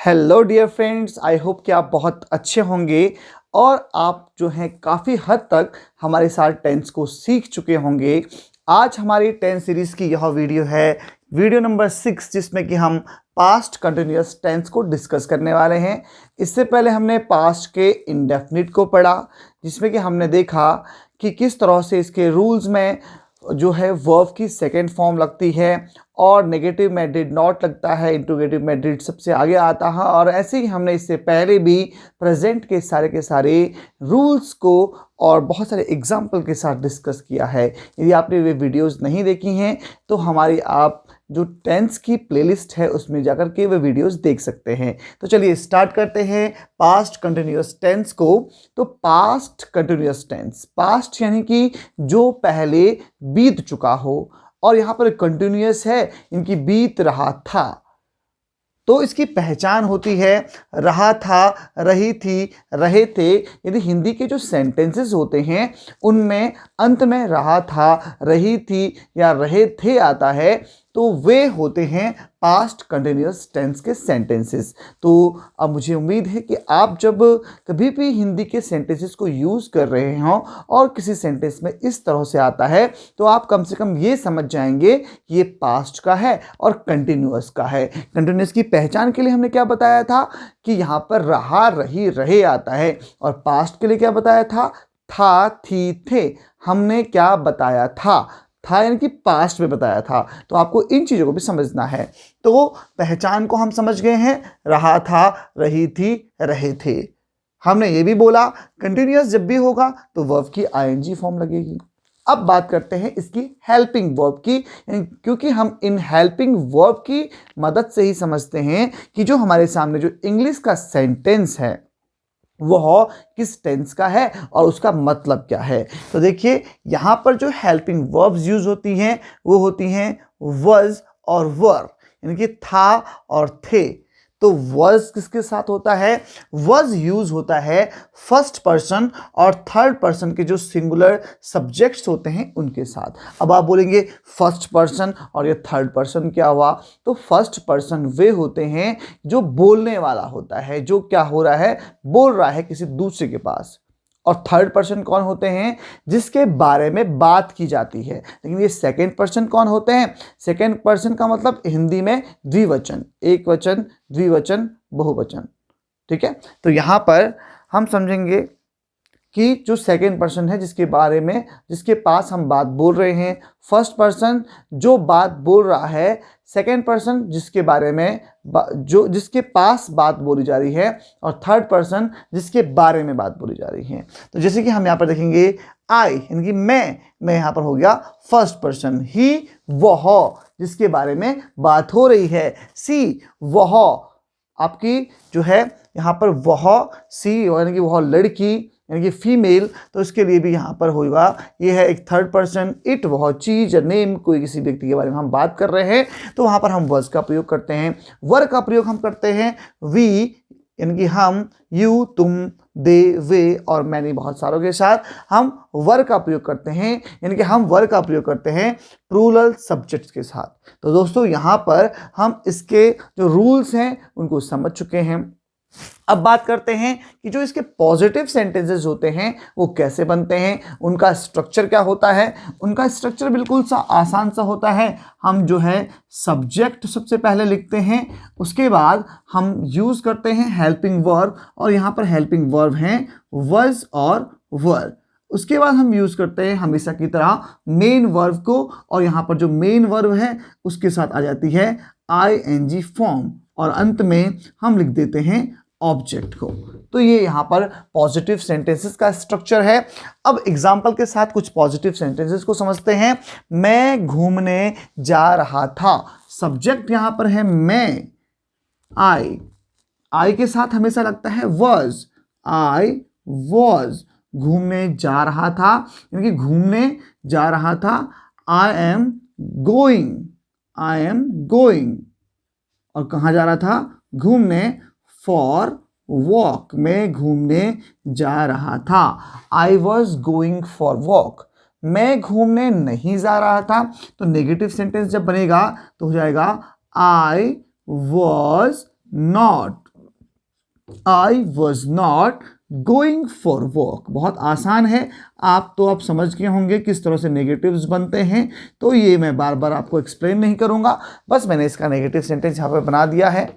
Hello dear friends, I hope कि आप बहुत अच्छे होंगे और आप जो हैं काफ़ी हद तक हमारे साथ टेंस को सीख चुके होंगे। आज हमारी टेंस सीरीज़ की यह वीडियो है वीडियो नंबर 6, जिसमें कि हम पास्ट कंटिन्यूअस टेंस को डिस्कस करने वाले हैं। इससे पहले हमने पास्ट के इंडेफिनिट को पढ़ा, जिसमें कि हमने देखा कि किस तरह से इसके रूल्स में जो है वर्ब की सेकेंड फॉर्म लगती है और नेगेटिव में डिड नॉट लगता है, इंट्रोगेटिव में डिड सबसे आगे आता है। और ऐसे ही हमने इससे पहले भी प्रेजेंट के सारे रूल्स को और बहुत सारे एग्जाम्पल के साथ डिस्कस किया है। यदि आपने वे वीडियोस नहीं देखी हैं तो हमारी आप जो टेंस की प्लेलिस्ट है उसमें जाकर के वे वीडियोस देख सकते हैं। तो चलिए स्टार्ट करते हैं पास्ट कंटिन्यूअस टेंस को। तो पास्ट कंटिन्यूअस टेंस, पास्ट यानी कि जो पहले बीत चुका हो, और यहाँ पर कंटिन्यूअस है, इनकी बीत रहा था। तो इसकी पहचान होती है रहा था, रही थी, रहे थे। यदि हिंदी के जो सेंटेंसेस होते हैं उनमें अंत में रहा था, रही थी या रहे थे आता है, तो वे होते हैं पास्ट कंटिन्यूअस टेंस के सेंटेंसेस। तो अब मुझे उम्मीद है कि आप जब कभी भी हिंदी के सेंटेंसेस को यूज़ कर रहे हों और किसी सेंटेंस में इस तरह से आता है तो आप कम से कम ये समझ जाएंगे कि ये पास्ट का है और कंटिन्यूअस का है। कंटिन्यूअस की पहचान के लिए हमने क्या बताया था कि यहाँ पर रहा, रही, रहे आता है, और पास्ट के लिए क्या बताया था, थी, थे। हमने क्या बताया था यानी कि पास्ट में बताया था। तो आपको इन चीज़ों को भी समझना है। तो पहचान को हम समझ गए हैं, रहा था, रही थी, रहे थे। हमने ये भी बोला कंटिन्यूअस जब भी होगा तो वर्ब की आईएनजी फॉर्म लगेगी। अब बात करते हैं इसकी हेल्पिंग वर्ब की, क्योंकि हम इन हेल्पिंग वर्ब की मदद से ही समझते हैं कि जो हमारे सामने जो इंग्लिश का सेंटेंस है वह किस टेंस का है और उसका मतलब क्या है। तो देखिए यहाँ पर जो हेल्पिंग वर्ब्स यूज होती हैं वो होती हैं वॉज और वर, यानी कि था और थे। तो वॉज किसके साथ होता है? वॉज यूज होता है फर्स्ट पर्सन और थर्ड पर्सन के जो सिंगुलर सब्जेक्ट्स होते हैं उनके साथ। अब आप बोलेंगे फर्स्ट पर्सन और ये थर्ड पर्सन क्या हुआ? तो फर्स्ट पर्सन वे होते हैं जो बोलने वाला होता है, जो क्या हो रहा है, बोल रहा है किसी दूसरे के पास। और थर्ड पर्सन कौन होते हैं? जिसके बारे में बात की जाती है। लेकिन ये सेकंड पर्सन कौन होते हैं? सेकंड पर्सन का मतलब हिंदी में द्विवचन, एक वचन, द्विवचन, बहुवचन। ठीक है, तो यहां पर हम समझेंगे कि जो सेकंड पर्सन है जिसके बारे में, जिसके पास हम बात बोल रहे हैं। फर्स्ट पर्सन जो बात बोल रहा है, सेकंड पर्सन जिसके बारे में जो जिसके पास बात बोली जा रही है, और थर्ड पर्सन जिसके बारे में बात बोली जा रही है। तो जैसे कि हम यहाँ पर देखेंगे आई यानी कि मैं यहाँ पर हो गया फर्स्ट पर्सन। ही वह जिसके बारे में बात हो रही है। सी वह आपकी जो है यहाँ पर वह, सी यानी कि वह लड़की यानी कि फीमेल, तो इसके लिए भी यहाँ पर होगा ये है एक थर्ड पर्सन। इट वह चीज, नेम कोई किसी व्यक्ति के बारे में हम बात कर रहे हैं, तो वहाँ पर हम वर्स का प्रयोग करते हैं। वर का प्रयोग हम करते हैं वी, यानी कि हम, यू, तुम, दे, वे और मैंने बहुत सारों के साथ हम वर का प्रयोग करते हैं, यानी कि हम वर का प्रयोग करते हैं प्लूरल सब्जेक्ट्स के साथ। तो दोस्तों यहाँ पर हम इसके जो रूल्स हैं उनको समझ चुके हैं। अब बात करते हैं कि जो इसके पॉजिटिव सेंटेंसेस होते हैं वो कैसे बनते हैं, उनका स्ट्रक्चर क्या होता है। उनका स्ट्रक्चर बिल्कुल सा आसान सा होता है। हम जो है सब्जेक्ट सबसे पहले लिखते हैं, उसके बाद हम यूज करते हैं हेल्पिंग वर्ब, और यहाँ पर हेल्पिंग वर्ब हैं वॉज और वर। उसके बाद हम यूज करते हैं हमेशा की तरह मेन वर्ब को, और यहाँ पर जो मेन वर्ब है उसके साथ आ जाती है आईएनजी फॉर्म, और अंत में हम लिख देते हैं ऑब्जेक्ट को। तो ये यहाँ पर पॉजिटिव सेंटेंसेस का स्ट्रक्चर है। अब एग्जाम्पल के साथ कुछ पॉजिटिव सेंटेंसेस को समझते हैं। मैं घूमने जा रहा था, सब्जेक्ट यहाँ पर है मैं, आई के साथ हमेशा लगता है वॉज, आई वॉज घूमने जा रहा था, यानी कि घूमने जा रहा था। आई एम गोइंग, और कहाँ जा रहा था? घूमने, फॉर वॉक, मैं घूमने जा रहा था। I was going for walk, मैं घूमने नहीं जा रहा था। तो नेगेटिव सेंटेंस जब बनेगा तो हो जाएगा I was not I was not going for walk. बहुत आसान है, आप समझ गए होंगे किस तरह से नेगेटिव्स बनते हैं, तो ये मैं बार बार आपको एक्सप्लेन नहीं करूंगा, बस मैंने इसका नेगेटिव सेंटेंस यहाँ पे बना दिया है।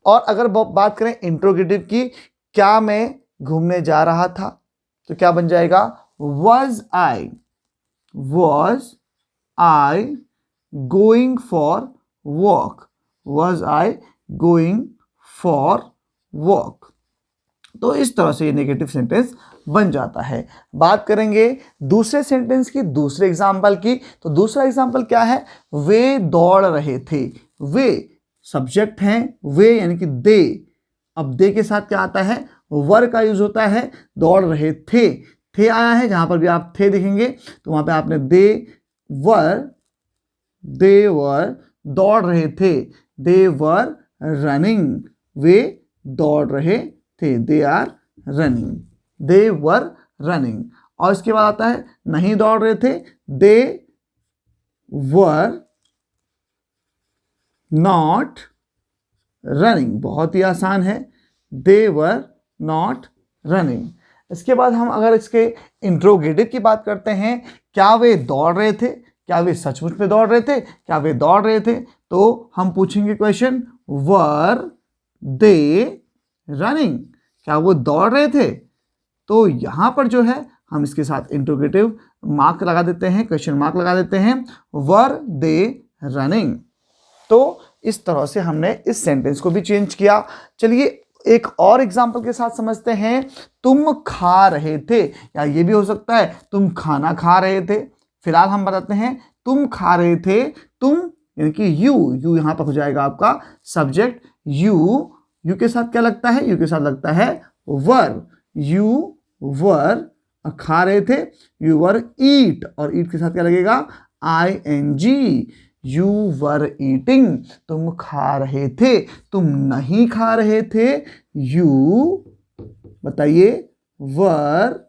और अगर बात करें इंट्रोगेटिव की, क्या मैं घूमने जा रहा था, तो क्या बन जाएगा, was I going for walk, was I going for walk. तो इस तरह से ये नेगेटिव सेंटेंस बन जाता है। बात करेंगे दूसरे सेंटेंस की, दूसरे एग्जाम्पल की, तो दूसरा एग्जाम्पल क्या है, वे दौड़ रहे थे। वे सब्जेक्ट हैं, वे यानी कि दे। अब दे के साथ क्या आता है, वर का यूज होता है। दौड़ रहे थे आया है, जहां पर भी आप थे देखेंगे तो वहां पे आपने दे वर दौड़ रहे थे, दे वर रनिंग, वे दौड़ रहे थे, they are running, they were running. और इसके बाद आता है नहीं दौड़ रहे थे, दे वर नॉट रनिंग। बहुत ही आसान है, दे वर नॉट रनिंग। इसके बाद हम अगर इसके इंट्रोगेटिव की बात करते हैं, क्या वे दौड़ रहे थे, क्या वे सचमुच में दौड़ रहे थे, क्या वे दौड़ रहे थे, तो हम पूछेंगे क्वेश्चन, वर दे रनिंग, क्या वो दौड़ रहे थे। तो यहां पर जो है हम इसके साथ इंट्रोगेटिव मार्क लगा देते हैं, क्वेश्चन मार्क लगा देते हैं, वर दे रनिंग। तो इस तरह से हमने इस सेंटेंस को भी चेंज किया। चलिए एक और एग्जांपल के साथ समझते हैं, तुम खा रहे थे, या ये भी हो सकता है तुम खाना खा रहे थे। फिलहाल हम बताते हैं तुम खा रहे थे, तुम यानी कि यू यहां पर हो जाएगा आपका सब्जेक्ट। यू के साथ क्या लगता है, यू के साथ लगता है वर, यू वर खा रहे थे, यू वर ईट, और ईट के साथ क्या लगेगा, ING, यू वर ईटिंग, तुम खा रहे थे, तुम नहीं खा रहे थे, यू बताइए वर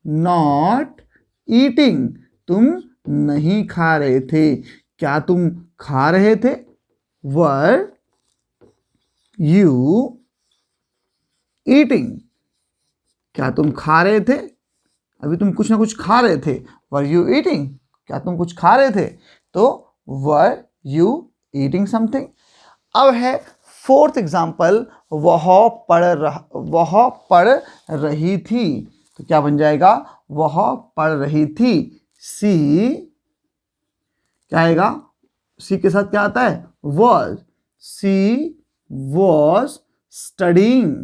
नॉट ईटिंग, तुम नहीं खा रहे थे। क्या तुम खा रहे थे, वर यू ईटिंग, क्या तुम खा रहे थे, अभी तुम कुछ ना कुछ खा रहे थे, वर यू ईटिंग, क्या तुम कुछ खा रहे थे, तो वर यू ईटिंग समथिंग। अब है फोर्थ एग्जाम्पल, वह पढ़ रही थी, तो क्या बन जाएगा, वह पढ़ रही थी, सी क्या आएगा, सी के साथ क्या आता है, वॉज, सी वॉज स्टडिंग,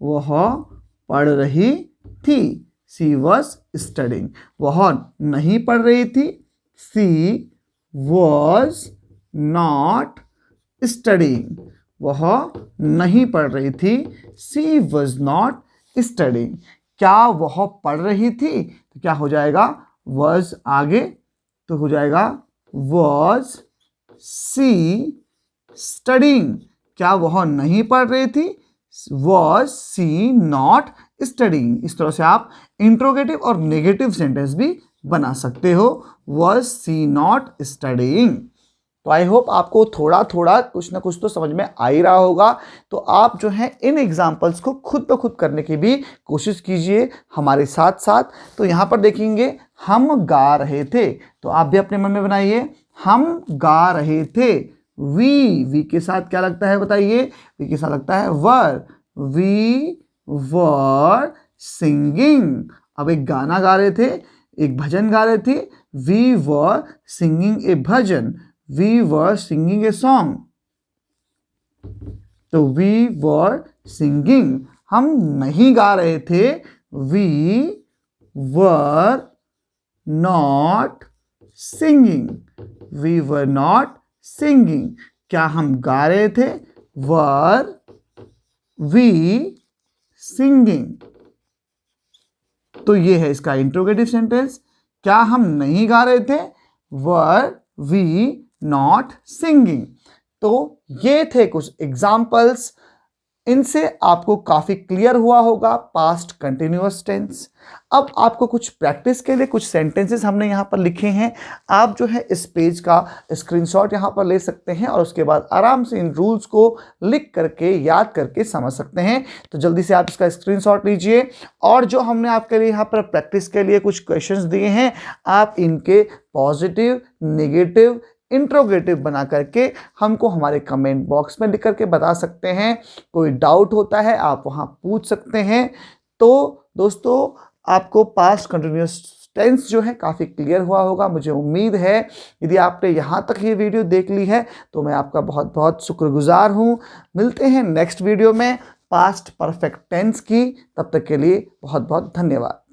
वह पढ़ रही थी, सी वॉज स्टडिंग। वह नहीं पढ़ रही थी, सी वॉज नॉट स्टडिंग, वह नहीं पढ़ रही थी, सी वॉज नॉट स्टडिंग। क्या वह पढ़ रही थी, तो क्या हो जाएगा, वॉज आगे, तो हो जाएगा वॉज सी स्टडिंग। क्या वह नहीं पढ़ रही थी, वॉज सी नॉट स्टडिंग। इस तरह से आप इंट्रोगेटिव और नेगेटिव सेंटेंस भी बना सकते हो, वॉज सी नॉट स्टडिंग। तो आई होप आपको थोड़ा थोड़ा कुछ ना कुछ तो समझ में आ ही रहा होगा। तो आप जो है इन एग्जाम्पल्स को खुद ब खुद करने की भी कोशिश कीजिए हमारे साथ साथ। तो यहाँ पर देखेंगे हम गा रहे थे, तो आप भी अपने मन में बनाइए, हम गा रहे थे, वी के साथ क्या लगता है बताइए, वी के साथ लगता है वर, वी वर सिंगिंग। अब एक गाना गा रहे थे, एक भजन गा रहे थे, we were singing a bhajan, we were singing a song. तो वी वर सिंगिंग, हम नहीं गा रहे थे, we were not singing, we were not singing. क्या हम गा रहे थे, वर वी सिंगिंग। तो ये है इसका इंट्रोगेटिव सेंटेंस। क्या हम नहीं गा रहे थे, वर वी नॉट सिंगिंग। तो ये थे कुछ एग्जाम्पल्स इनसे आपको काफ़ी क्लियर हुआ होगा पास्ट कंटिन्यूअस टेंस। अब आपको कुछ प्रैक्टिस के लिए कुछ सेंटेंसेस हमने यहाँ पर लिखे हैं। आप जो है इस पेज का स्क्रीनशॉट यहाँ पर ले सकते हैं और उसके बाद आराम से इन रूल्स को लिख करके याद करके समझ सकते हैं। तो जल्दी से आप इसका स्क्रीनशॉट लीजिए और जो हमने आपके लिए यहाँ पर प्रैक्टिस के लिए कुछ क्वेश्चंस दिए हैं, आप इनके पॉजिटिव, नेगेटिव, इंट्रोगेटिव बना करके हमको हमारे कमेंट बॉक्स में लिख करके बता सकते हैं। कोई डाउट होता है आप वहाँ पूछ सकते हैं। तो दोस्तों, आपको पास्ट कंटिन्यूअस टेंस जो है काफ़ी क्लियर हुआ होगा, मुझे उम्मीद है। यदि आपने यहाँ तक ये वीडियो देख ली है तो मैं आपका बहुत बहुत शुक्रगुजार हूँ। मिलते हैं नेक्स्ट वीडियो में पास्ट परफेक्ट टेंस की। तब तक के लिए बहुत बहुत धन्यवाद।